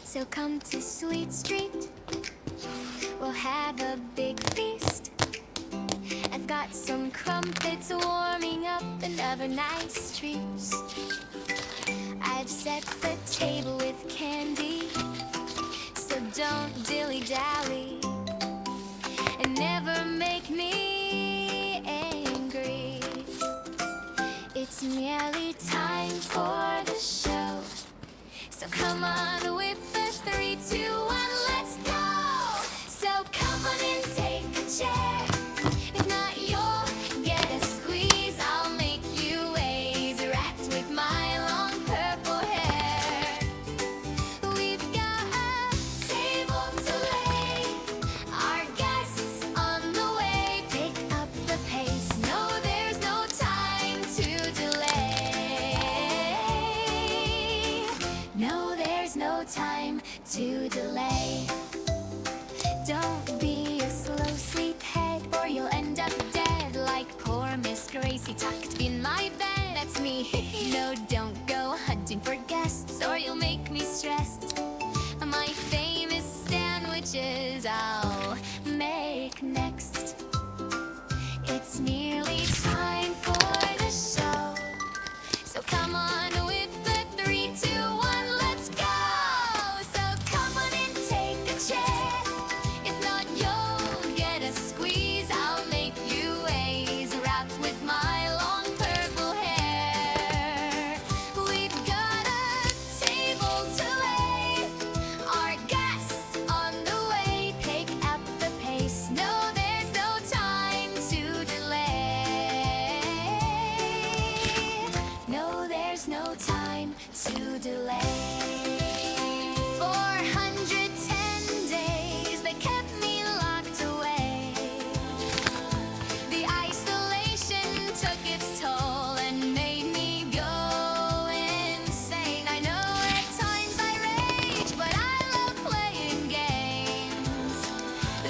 So come to Sweet Street, we'll have a big feast. I've got some crumpets warming up and other nice treats. I've set the table with candy, so don't dilly-dally and never make me angry. It's nearly time for the show, so come on with the 3, 2, 1, let's go! So come on and take a chair. If not, you'll get a squeeze. I'll make you ways wrapped with my long purple hair. We've got a table to lay, our guests on the way. Pick up the pace, no, there's no time to delay. No, there's no time to delay. Don't be a slow sleephead, or you'll end up dead like poor Miss Gracie tucked in my bed. That's me. No, don't go hunting for guests, or you'll make me stressed. My famous sandwiches I'll make next. It's nearly time for the show, so come on with the 3, 2, 1, let's go! So come on and take a chair. If not, you'll get a squeeze. I'll make you ways wrapped with my long purple hair. We've got a table to lay, our guests on the way. Pick up the pace, no, there's no time to delay. No, there's no time to delay. 410 days they kept me locked away. The isolation took its toll and made me go insane. I know at times I rage, but I love playing games.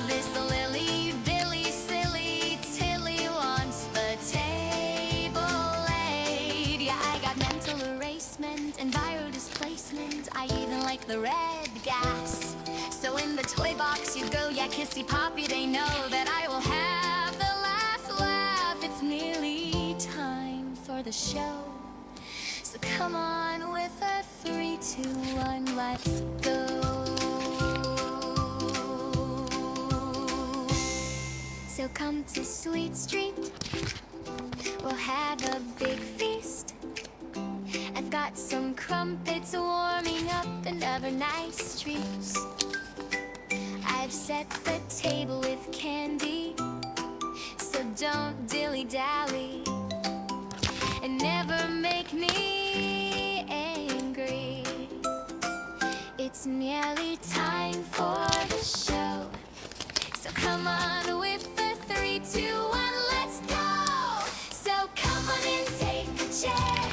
This lily-billy silly Tilly wants the table laid. Yeah, I got mental erasement and viral displacement. I even like the red gas. So in the toy box you go, yeah, kissy poppy, they know that I will have the last laugh. It's nearly time for the show, so come on with a 3, 2, 1, let's go. So come to Sweet Street, we'll have a big feast. I've got some crumpets warming up and other nice treats. I've set the table with candy, so don't dilly-dally and never make me angry. It's nearly time for the show, so come on with the 3, 2, 1, let's go! So come on and take a chair.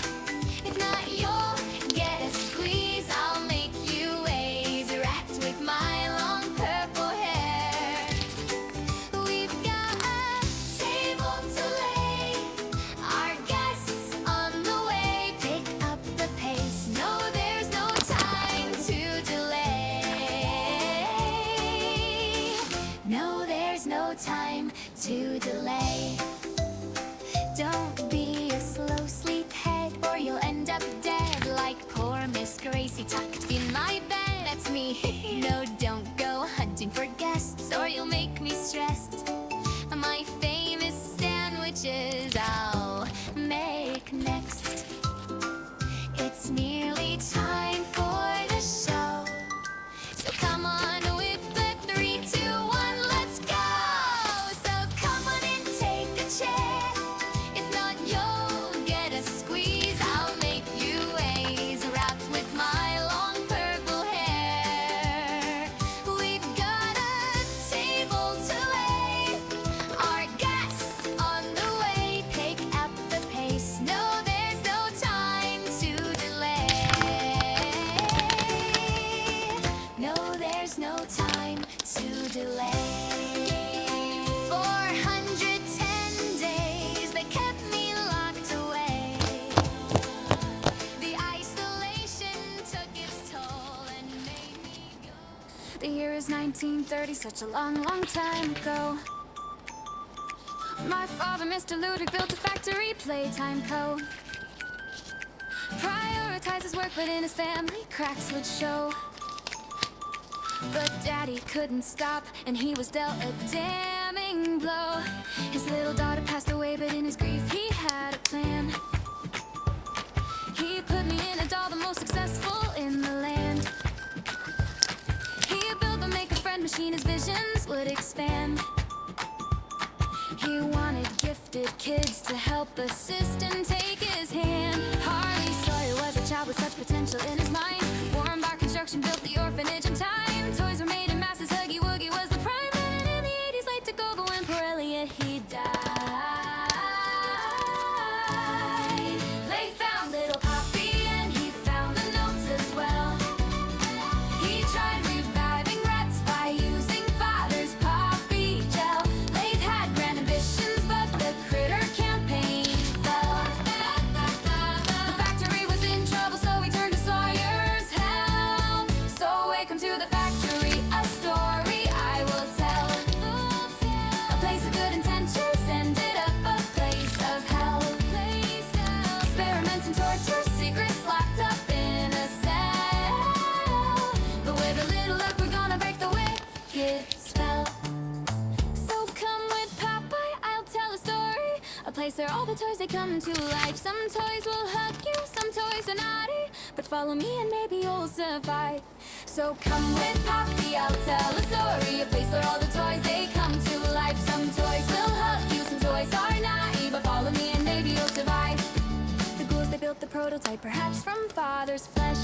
If not, you'll get a squeeze. I'll make you ways wrapped with my long purple hair. We've got a table to lay, our guests on the way. Pick up the pace, no, there's no time to delay. No, there's no time to delay. Don't be a slow sleephead, or you'll end up dead like poor Miss Gracie tucked in my bed. That's me. No, don't go hunting for guests, or you'll make me stressed. My famous sandwiches I'll make next. It's nearly time for the show, so come on with the 3, 2, 1, let's go! So come on and take a chair. If not, you'll get a squeeze. I'll make you ways wrapped with my long purple hair. We've got a table to lay, our guests on the way. Pick up the pace, no, there's no time to delay. No, there's no time to delay. 410 days they kept me locked away. The isolation took its toll and made me The year is 1930, such a long, long time ago. My father, Mr. Ludwig, built a factory, Playtime Co. Prioritized his work, but in his family, cracks would show. But Daddy couldn't stop, and he was dealt a damning blow. His little daughter passed away, but in his grief he had a plan. He put me in a doll, the most successful in the land. He built the make-a-friend machine, his visions would expand. He wanted gifted kids to help assist and take his hand. Harley Sawyer was a child with such potential in his mind. Warren Bar Construction built the orphanage in time. Toys were made in masses, Huggy Wuggy was the prime. And in the 80s, late to go, but when poor Elliot, he died. They found little Poppy and he found the notes as well. He tried reviving rats by using father's poppy gel. Lathe had grand ambitions, but the critter campaign fell. The factory was in trouble, so he turned to Sawyer's help. So welcome to the factory, a story I will tell. A place of good intentions ended up a place of hell. Experiments and torture, secrets locked up in a cell. But with a little luck, we're gonna break the wicked spell. So come with Popeye, I'll tell a story. A place where all the toys, they come to life. Some toys will hug you, some toys are naughty. But follow me and maybe you'll survive. So come with Poppy, I'll tell a story. A place where all the toys, they come to life. Some toys will hug you, some toys are naughty. But follow me and maybe you'll survive. The ghouls, they built the prototype, perhaps from father's flesh.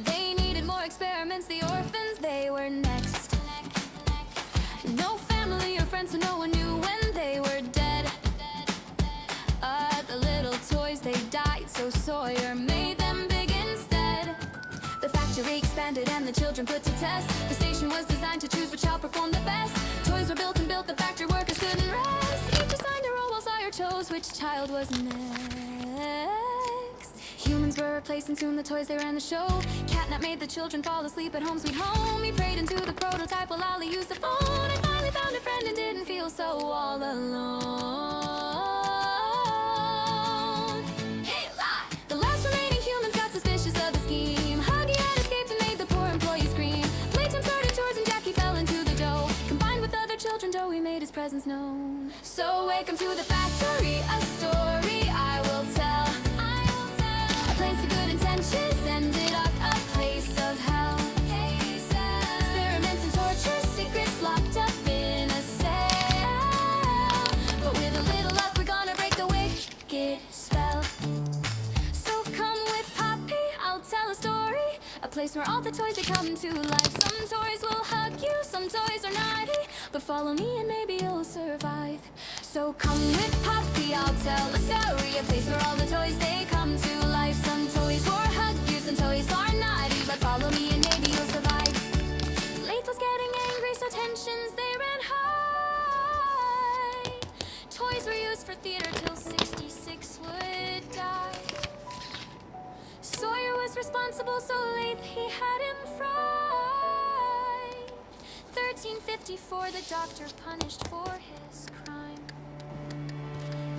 They needed more experiments, the orphans, they were next. No family or friends, so no one knew when they were dead. The little toys, they died, so Sawyer made them big instead. The factory expanded and the children put to test. The station was designed to choose which child performed the best. Toys were built and built, the factory workers couldn't rest. Each assigned a role while Sawyer chose which child was next. Humans were replaced and soon the toys, they ran the show. Catnap made the children fall asleep at home sweet home. He prayed into the prototype while Ollie used the phone. And finally found a friend and didn't feel so all alone. The last remaining humans got suspicious of the scheme. Huggy had escaped and made the poor employee scream. Playtime started chores and Jackie fell into the dough. Combined with other children, Joey made his presence known. So welcome to the factory, a story I will tell. A place of good intentions ended up a place of hell. Experiments and torture, secrets locked up in a cell. But with a little luck, we're gonna break the wicked spell. So come with Poppy, I'll tell a story. A place where all the toys, they come to life. Some toys will hug you, some toys are naughty. But follow me and maybe you'll survive. So come with Poppy, I'll tell a story. A place where all the toys, they come to life. Some toys will hug you, some toys are naughty. But follow me and maybe you'll survive. Lathe was getting angry, so tensions, they ran high. Toys were used for theater till 66 would die. Sawyer was responsible, so Lathe, he had him fried. 1354, the doctor punished for his crime.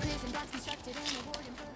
Prison blocks constructed and a warden put